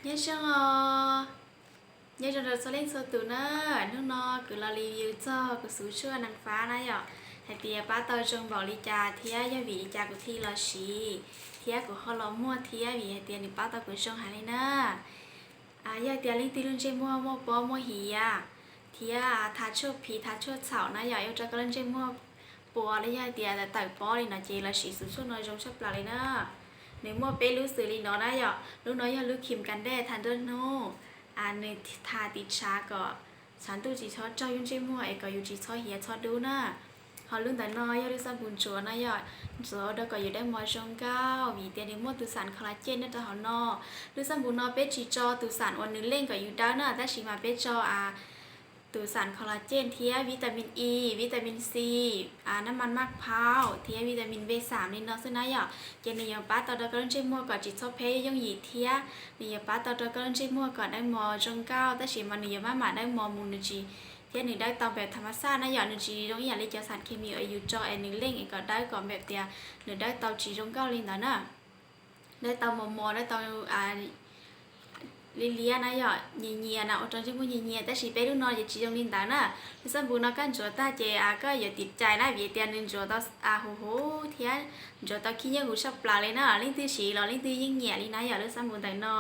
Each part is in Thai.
nhớ chăng nhớ cho được số lên số từ nữa nước nó cứ là review cho cái số chưa năng phá này ạ hay tiệt ba tao trong bảo lý trà thía gia vị trà của thi là xí thía của họ là mua thía vì hay tiệt thì ba tao của trong hàng này nè gia tiệt linh ti luôn trên mua bò mua hì thía thà chua pì thà chua chảo này giờ yêu cho cái lên trên mua bò lấy gia tiệt là tỏi bò thì nó chỉ là xí số chút nó trong sắp lại nè nếu mua bé lú xử lý nóได้lúc nóiอย่าลืมขิมกันแดดทันเดอร์โนในทาติชาก็ฉันตู้จีชอเจ้ายุ่งเจ้ามัวก็อยู่จีชอเฮียชอดูนะhọ luôn tại nóiอย่าลืมสั่งบุญชัวนะอย่าgiờ đóก็อยู่ได้มอจงเก้ามีเตียนมัวตุสันคอลลาเจนนั่นจะเขานอลืมสั่งบุญนอเป็ดจีจอตุสันวันนึงเล่นก็อยู่ได้นะแต่ชิมาเป็ดจอตุสันคอลลาเจนเทียวิตามินอีวิตามินซีน้ำมันมะพร้าวเทียวิตามิน B3 นี่เนาะซึ่งนะอย่าเจนนี่ป้าตอนเด็กก็เล่นเช่นมัวก่อนจิตชอบเพย์ยังหยีเทียนี่ป้าตอนเด็กก็เล่นเช่นมัวก่อนได้มอจงเก้าแต่ชิมันนี่มาได้มอมูลนิธิเทียนี่ได้ตามแบบธรรมชาตินะอย่าหนึ่งจีตรงนี้อย่าเรียกสารเคมีอายุจอหนึ่งเล่งอีกก็ได้ก่อนแบบเดียหนึ่งได้เตาจีจงเก้าลินนะน่ะได้เตามอได้เตาลิเลียนะอย่าเงียนะตอนที่พูดเงียแต่สิไปดูนอนอย่าจีจงลินตานะที่สัมบูรณ์กันจัวตาเจก็อย่าติดใจนะเวียเตียนึงจัวตาโหเทียจัวตาขี้ยังหูชับปลาเลยนะลิงตีสีเราลิงตียิ่งเงียลินะอย่าเลือกสัมบูรณ์แต่นอ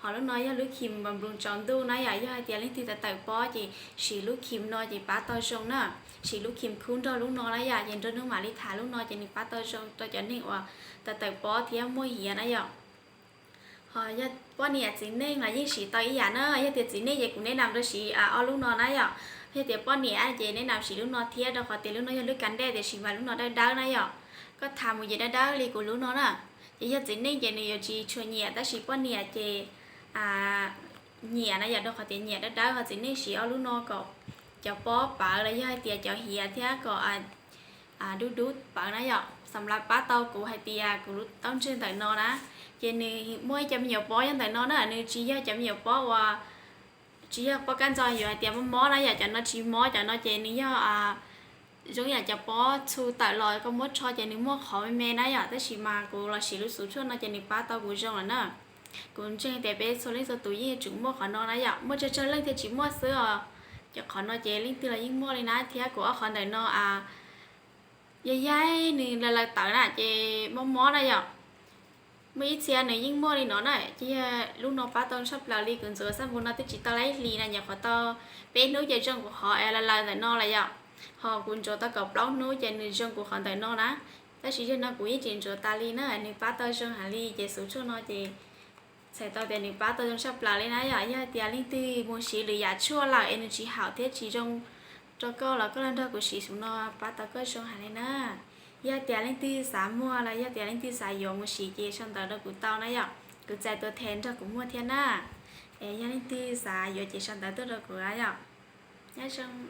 họ lúc nóiอย่าลูกคิมบำรุงจอมดูนะอย่าเตียลิงตีแต่ป้อจีสีลูกคิมนอจีป้าตอชงนะสีลูกคิมคุ้นตัวลูกนอนะอย่าเย็นตัวนึงมาลิถาลูกนอจีนี่ป้าตอชงตัวจะนิ่งว่าแต่ป้อเทียมวยเหียนะอย่าhọ giờ qua nhà chỉ nên là những sĩ tây giả nó giờ tiệt chỉ nên giờ cũng nên làm được sĩ ở lúc nó nãy giờ giờ tiệt qua nhà giờ nên làm sĩ lúc nó thiệt đâu họ tiệt lúc nó giờ lúc cắn đe để sĩ mà lúc nó đã đau nãy giờ có tham một giờ đã đau li của lúc nó nè giờ chỉ nên giờ này giờ chỉ chua nhẹ ta sĩ qua nhà giờ nhẹ nãy giờ đâu họ tiệt nhẹ đã đau họ chỉ nên sĩ ở lúc nó có cho bó bả lại giờ tiệt cho hiệt thiệt có đút đút bả nãy giờสำหรับป้าเตากูให้เตียกูต้องชื่นแต่นอนะเจนี่มวยจำเหนียวป้อยังแต่นอนะนี่จีจำเหนียวป้อว่าจีป้อกันจอยอยู่ให้เตียมันม้อนะอยากจะนอชีม้อจะนอเจนี่ย่อจงอยากจะป้อชูแต่ลอยก็มดชอเจนี่ม้อขอไม่เมนะอยากแต่ชีมากูเราชีรู้สูช่วงนะเจนี่ป้าเตากูจงแล้วนะกูจงแต่เป็นโซลิสตุยี่จุ๋มม้อขอนอนะอยากม้อจะเจอเรื่องที่จีม้อเสื้อจะขอนอเจลิงตีละยิ่งม้อเลยนะเทียกูเอาขอนแต่นอยัยนี่là tới nè chị mong mó này ạ mấy xe này nhưng mua đi nó này chị lúc nó bắt tao sắp là đi cần sửa sắp muốn nó tới chỉ tao lấy lì này nhà họ tao bé núi chơi trong của họ là tại nó là ạ họ cũng cho tao cọc lót núi chơi nơi trong của họ tại nó đó ta chỉ cho nó cũng chuyện cho ta đi nữa này bắt tao trong hà đi chơi số cho nó chị sẽ tao tiền này bắt tao trong sắp là lên này ạ giờ tiền linh tư muốn xí lì giả chua là energy hảo thế chỉ trong cho cô là có lần đó của chị xuống nó bắt tao có trong hàng này nè giờ tiền linh tư sắm mua là giờ tiền linh tư xài dùng một xí chị trong tao đó của tao này ạ cứ chạy tôi thèn cho cũng mua thiên nè giờ linh tư xài dùng chị trong tao đó của ai ạ nhớ trong